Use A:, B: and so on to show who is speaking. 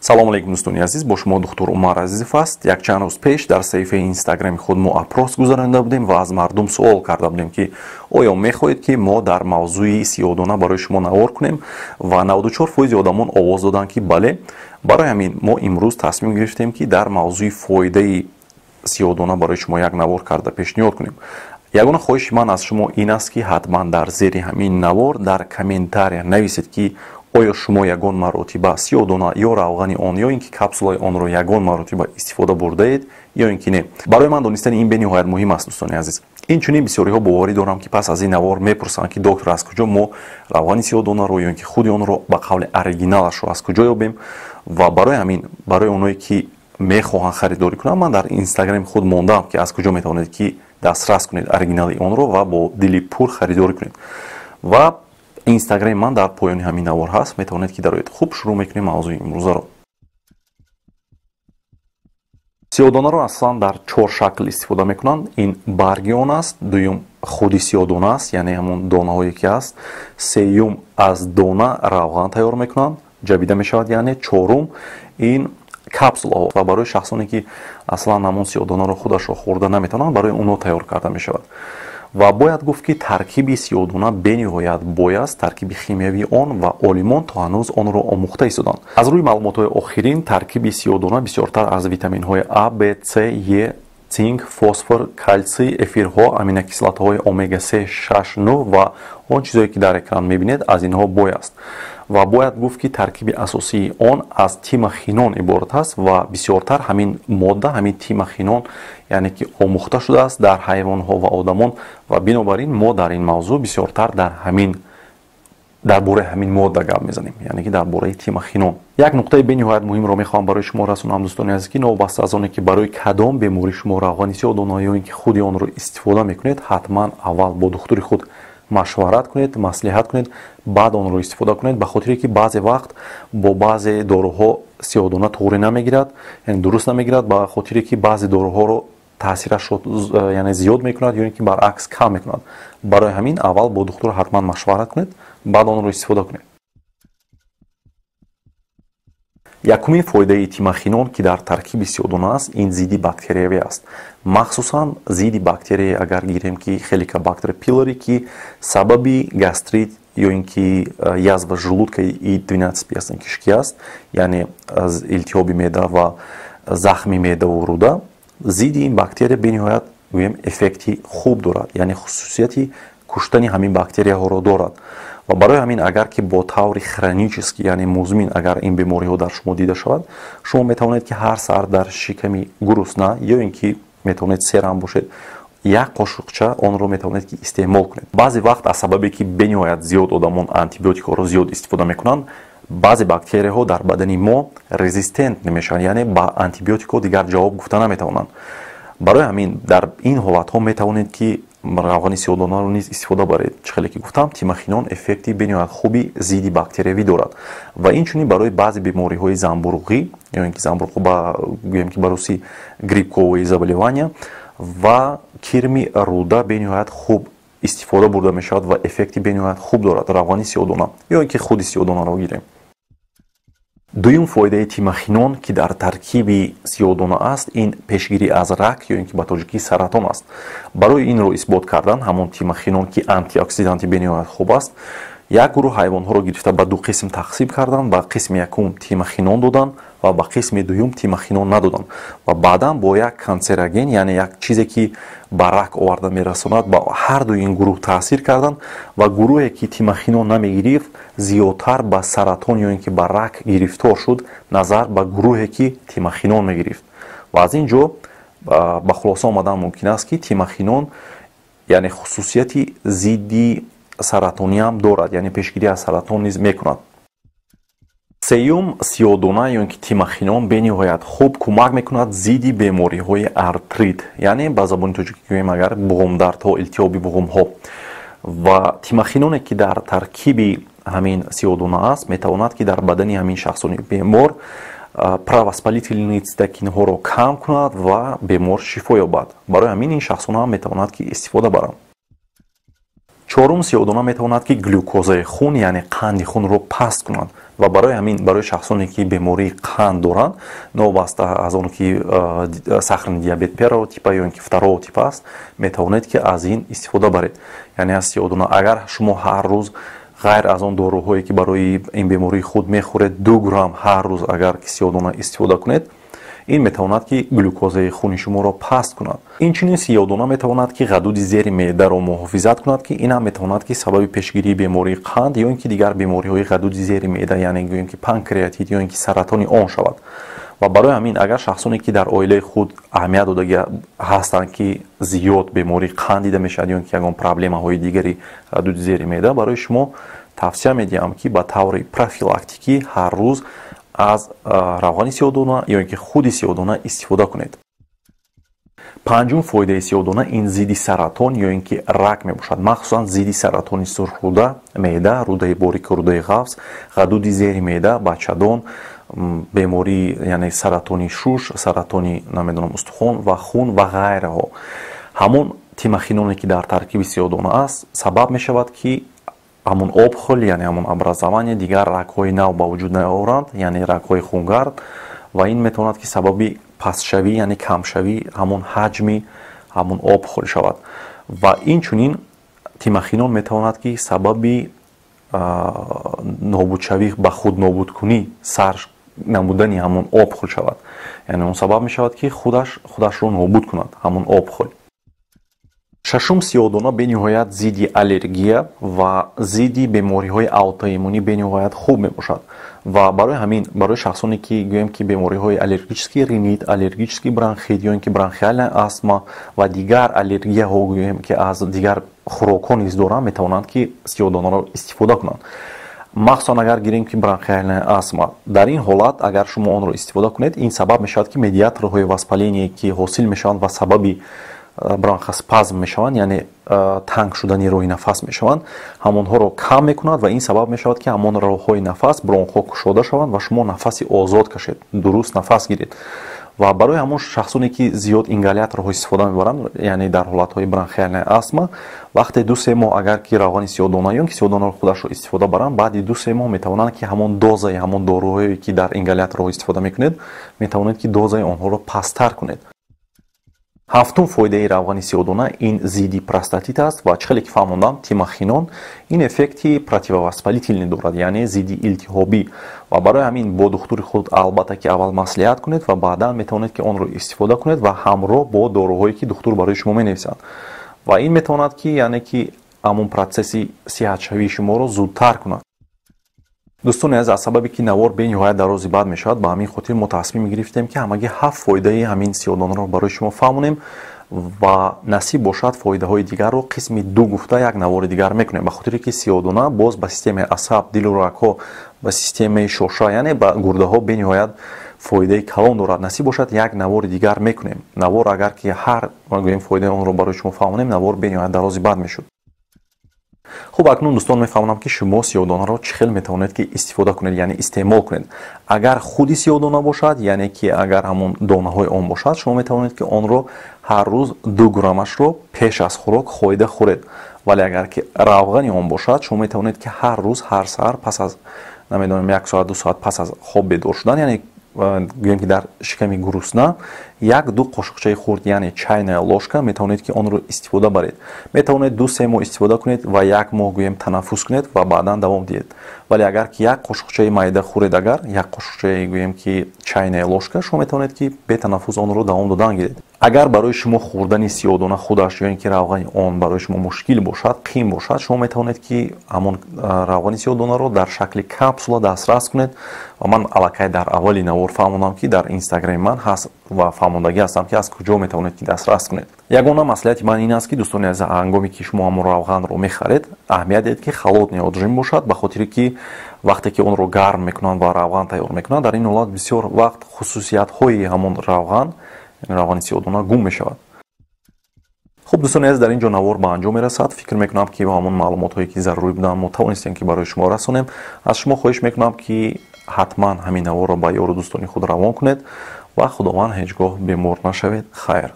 A: салому алейкум дӯстони азиз, бо шумо духтур Умар Азизов аст. Як чанд рӯз пеш дар саҳифаи инстаграми худ мо опрос гузаронида будем ва аз мардум суол карда будем ки оё мехоҳед ки мо дар мавзӯи сиёҳдона барои шумо навор кунем, ва 94% одамон овоз доданд ки бале. Барои ҳамин мо имрӯз тасмим гирифтем ки дар мавзӯи фоидаи сиёҳдона барои шумо як навор карда пешниҳод кунем. Ягона хоҳиши ман аз шумо ин аст ки ҳатман дар зери ҳамин навор дар комментария нависед ки оё шумо ягон маротиба сиёҳдона ё равғани он ё ин ки капсулаи онро ягон маротиба истифода бурдаед ё ин ки не. Барои ман донистани ин бениҳоят муҳим аст дӯстони азиз. Инчунин бисёриҳо боварӣ дорам ки пас аз ин навор мепурсанд ки доктор аз куҷо мо равғани сиёҳдонаро ё ин ки худи онро ба қавли оригиналашро аз куҷо ёбем, ва барои ҳамин барои оное ки мехоҳанд харидорӣ кунанд ман дар инстаграми худ мондаам ки аз куҷо метавонед ки дастрас кунед оригинали онро ва бо дили пур харидорӣ кунед. Ва инстаграми ман дар поёни ҳамин навор ҳаст, метавонед ки дароед. Хуб, шурӯъ мекунем мавзӯи имрӯзаро. сиёҳдонаро аслан дар 4 шакл истифода мекунанд. Ин барги он аст, дуюм худи сиёҳдона аст, яъне ҳамон донаҳое ки аст. Сеюм аз дона равған тайёр мекунанд, ҷабида мешавад, яъне чорум ин капсулаҳо ва барои шахсоне ки аслан ҳамон сиёҳдонаро худашро хӯрда наметавонанд, барои онҳо тайёр карда мешавад. ва бояд гуфт ки таркиби сиёҳдона бениҳоят бой аст, таркиби химиявии он ва олимон то ҳанӯз онро омӯхта истоданд. Аз рӯи маълумотҳои охирин таркиби сиёҳдона бисёртар аз витаминҳои А, Б, С, Е, цинк, фосфор, калтсий, эфирҳо, аминокислотаҳои омега 3, 6, 9 ва он чизое ки дар экран мебинед аз инҳо бой аст. ва бояд гуфт ки таркиби асосии он аз тимохинон иборат аст ва бисёртар ҳамин модда, ҳамин тимохинон яъне ки омӯхта шудааст дар ҳайвонҳо ва одамон, ва бинобар ин мо дар ин мавзӯъ бисёртар дар бораи ҳамин модда гап мезанем, яъне ки дар бораи тимохинон. Як нуқтаи бениҳоят муҳимро мехоҳам барои шумо расонам дӯстони азиз ки новобаста аз оне ки барои кадом беморӣ шумо равғани сиёҳдона ё ин ки худи онро истифода мекунед, ҳатман аввал бо духтури худ машварат кунед, маслиҳат кунед, баъд онро истифода кунед, ба хотире ки баъзе вақт бо баъзе доруҳо сиёҳдона туғри намегирад, яъне дуруст намегирад, ба хотире ки баъзе доруҳоро таъсирашро яъне зиёд мекунад ё ин ки баръакс кам мекунад. Барои ҳамин аввал бо духтур ҳатман машварат кунед, баъд онро истифода кунед. Якумин фоидаи тимохинон ки дар таркиби сиёҳдона аст, ин зидди бактериявӣ аст. махсусан зидди бактерия агар гирем ки хеликобактер пилори ки сабаби гастрит ё ин ки язва желудкаи и двенадцатиперстен кишкӣ аст, яъне илтиҳоби меъда ва захми меъдаву рӯда, зидди ин бактерия бениҳоят гӯем эффекти хуб дорад, яъне хусусияти куштани ҳамин бактерияҳоро дорад. ва барои ҳамин агар ки бо таври хронически яъне музмин агар ин бемориҳо дар шумо дида шавад, шумо метавонед ки ҳар саҳар дар шиками гурусна ё ин ки метавонед серам бошед, як қошуқча онро метавонед ки истеъмол кунед. баъзе вақт аз сабабе ки бениҳоят зиёд одамон антибиотикаҳоро зиёд истифода мекунанд, баъзе бактерияҳо дар бадани мо резистент мешаванд, яъне ба антибиотикҳо дигар ҷавоб гуфта наметавонанд. барои ҳамин дар ин ҳолатҳо метавонед ки равғани сиёҳдонаро низ истифода баред. чӣ хеле ки гуфтам, тимохинон эффекти бениҳоят хуби зидди бактериявӣ дорад ва инчунин барои баъзе бемориҳои замбурғӣ ё ин ки замбурғ гӯем ки ба рӯси грипковые заболевания ва кирми рӯда бениҳоят хуб истифода бурда мешавад ва эффекти бениҳоят хуб дорад равғани сиёҳдона ё ин ки худи сиёҳдонаро гирем. дуюм фоидаи тимохинон ки дар таркиби сиёҳдона аст, ин пешгирӣ аз рак ё ин ки ба тоҷикӣ саратон аст. барои инро исбот кардан ҳамон тимохинон ки антиоксиданти бениҳоят хуб аст, як гурӯҳ ҳайвонҳоро гирифта ба ду қисм тақсим кардан, ба қисми якум тимохинон додан ва ба қисми дуюм тимохинон надодан, ва баъдан бо як канцероген, яъне як чизе ки ба рак оварда мерасонад, ба ҳар ду ин гурӯҳ таъсир кардан ва гурӯҳе ки тимохинон намегирифт зиёдтар ба саратон ё ин ки ба рак гирифтор шуд назар ба гурӯҳе ки тимохинон мегирифт. ва аз ин ҷо ба хулоса омадан мумкин аст ки тимохинон яъне хусусияти зидди саратониам дорад, яъне пешгирӣ аз саратон низ мекунад. сеюм сиёҳдона ё ин ки тимохинон бениҳоят хуб кӯмак мекунад зидди бемориҳои артрит, яъне ба забони тоҷикӣ гӯем агар буғумдардҳо, илтиҳоби буғумҳо. ва тимохиноне ки дар таркиби ҳамин сиёҳдона аст, метавонад ки дар бадани ҳамин шахсони бемор правоспалительни цитокинҳоро кам кунад ва бемор шифо ёбад. барои ҳамин ин шахсонҳо ҳам метавонад ки истифода баранд. чорум сиёҳдона метавонад ки глюкозаи хун яъне қанди хунро паст кунад ва барои ҳамин барои шахсоне ки бемории қанд доранд новбаста аз он ки сахарный диабет первого типа ё ин ки второго типа аст метавонед ки аз ин истифода баред яъне аз сиёҳдона агар шумо ҳар рӯз ғайр аз он доруҳое ки барои ин бемории худ мехӯред 2 грамм ҳар рӯз агар ки сиёҳдона истифода кунед ин метавонад ки глюкозаи хуни шуморо паст кунад. Инчунин сиёҳдона метавонад ки ғадуди зери меъдаро муҳофизат кунад ки ин ҳам метавонад ки сабаби пешгирии бемории қанд ё ин ки дигар бемориҳои ғадуди зери меъда яъне гӯем ки панкреатит ё ин ки саратони он шавад. ва барои ҳамин агар шахсоне ки дар оилаи худ аҳамият додага ҳастанд ки зиёд бемории қанд дида мешавад ё ин ки ягон проблемаҳои дигари ғадуди зери меъда барои шумо тавсия медиҳам ки ба таври профилактикӣ ҳар рӯз аз равғани сиёҳдона ё ин ки худи сиёҳдона истифода кунед. панҷум фоидаи сиёҳдона ин зидди саратон ё ин ки рак мебошад, махсусан зидди саратони сурхруда, меъда, рудаи борику рудаи ғафз, ғадуди зери меъда, бачадон, бемории яъне саратони шуш, саратони намедонам устухон ва хун ва ғайраҳо. ҳамон тимохиноне ки дар таркиби сиёҳдона аст сабаб мешавад ки ҳамон обхӯл яъне ҳамон образование дигар ракҳои нав ба вуҷуд наоранд яъне ракҳои хунгард ва ин метавонад ки сабаби пастшавӣ яъне камшавӣ ҳамон ҳаҷми ҳамон обхӯл шавад ва инчунин тимохинон метавонад ки сабаби нобудшавӣ ба худ нобудкунӣ сар намудани ҳамон обхӯл шавад яъне он сабаб мешавад ки худашро нобуд кунад ҳамон обхӯл. шашум сиёҳдона бениҳоят зидди аллергия ва зидди бемориҳои аутоиммунӣ бениҳоят хуб мебошад ва барои ҳамин барои шахсоне ки гӯем ки бемориҳои аллергический ринит, аллергический бронхит ё ин ки бронхиальная астма ва дигар аллергияҳо гӯем ки аз дигар хӯрокҳо низ доранд метавонанд ки сиёҳдонаро истифода кунанд. махсусан агар гирем ки бронхиальная астма дар ин ҳолат агар шумо онро истифода кунед ин сабаб мешавад ки медиаторҳои воспаление ки ҳосил мешаванд ва сабаби бронхоспазм мешаванд яъне танг шудани роҳи нафас мешаванд ҳамонҳоро кам мекунад ва ин сабаб мешавад ки ҳамон роҳҳои нафас бронхҳо кушода шаванд ва шумо нафаси озод кашед дуруст нафас гиред ва барои ҳамон шахсоне ки зиёд ингаляторҳо истифода мебаранд яъне дар ҳолатҳои бронхиальная астма вақте 2-3 моҳ агар ки равғани сиёҳдона ё ки сиёҳдонаро худашро истифода баранд баъди 2-3 моҳ метавонанд ки ҳамон дозаи ҳамон доруҳое ки дар ингаляторҳо истифода мекунед метавонед ки дозаи онҳоро пасттар кунед. ҳафтум фоидаи равғани сиёҳдона ин зидди простатит аст ва чӣ хеле ки фаҳмондам тимохинон ин эффекти противовоспалительный дорад яъне зидди илтиҳобӣ ва барои ҳамин бо духтури худ албатта ки аввал маслиҳат кунед ва баъдан метавонед ки онро истифода кунед ва ҳамроҳ бо доруҳое ки духтур барои шумо менависад ва ин метавонад ки яъне ки ҳамон процесси сиҳатшавии шуморо зудтар кунад. дӯстони аз сабабе ки навор бениҳоят дарози бад мешавад ба ҳамин хотир мо тасмим гирифтем ки ҳамагӣ 7 фоидаи ҳамин сиёҳдонаро барои шумо фаҳмонем ва насиб бошад фоидаҳои дигарро қисми 2 гуфта як навори дигар мекунем ба хотире ки сиёҳдона боз ба системаи асаб дилу рагҳо ба системаи шоша яъне ба гурдаҳо бениҳоят фоидаи калон дорад насиб бошад як навори дигар мекунем навор агар ки ҳар гӯем фоидаи онро барои шумо фаҳмонем навор бениҳоят дарози бад мешуд. хуб акнун дӯстон мефаҳмонам ки шумо сиёҳдонаро чӣ хел метавонед ки истифода кунед яъне истеъмол кунед. агар худи сиёҳдона бошад яъне ки агар ҳамон донаҳои он бошад шумо метавонед ки онро ҳар рӯз 2 граммашро пеш аз хӯрок хоида хӯред вале агар ки равғани он бошад шумо метавонед ки ҳар рӯз ҳар саҳар пас аз намедонам 1 соат 2 соат пас аз хоб бедор шудан яъне гӯем ки дар шиками гурусна 1-2 қошуқчаи хурд яъне чайная ложка метавонед ки онро истифода баред метавонед 2-3 моҳ истифода кунед ва 1 моҳ гӯем танаффус кунед ва баъдан давом диҳед вале агар ки 1 қошуқчаи майда хӯред агар 1 қошуқчаи гӯем ки чайная ложка шумо метавонед ки бетанаффус онро давом додан гиред. агар барои шумо хӯрдани сиёҳдона худаш ё ин ки равғани он барои шумо мушкил бошад қим бошад шумо метавонед ки ҳамон равғани сиёҳдонаро дар шакли капсула дастрас кунед ва ман аллакай дар аввали навор фаҳмондам ки дар инстаграми ман ҳаст ва фаҳмондагӣ ҳастам ки аз куҷо метавонед ки дастрас кунед. ягона маслиҳати ман ин аст ки дӯстони азиз ҳангоме ки шумо ҳамон равғанро мехаред аҳамият диҳед ки халотни оджим бошад ба хотире ки вақте ки онро гарм мекунанд ва равған тайёр мекунанд дар ин ҳолат бисёр вақт хусусиятҳои ҳамон равған равғани сиёҳдона гум мешавад. хуб дӯстони азиз дар ин ҷо навор ба анҷом мерасад фикр мекунам ки ҳамон маълумотҳое ки зарури буданд мо тавонистем ки барои шумо расонем аз шумо хоҳиш мекунам ки ҳатман ҳамин наворро ба ёру дӯстони худ равон кунед ва худованд ҳеҷ гоҳ бемор нашавед. хайр.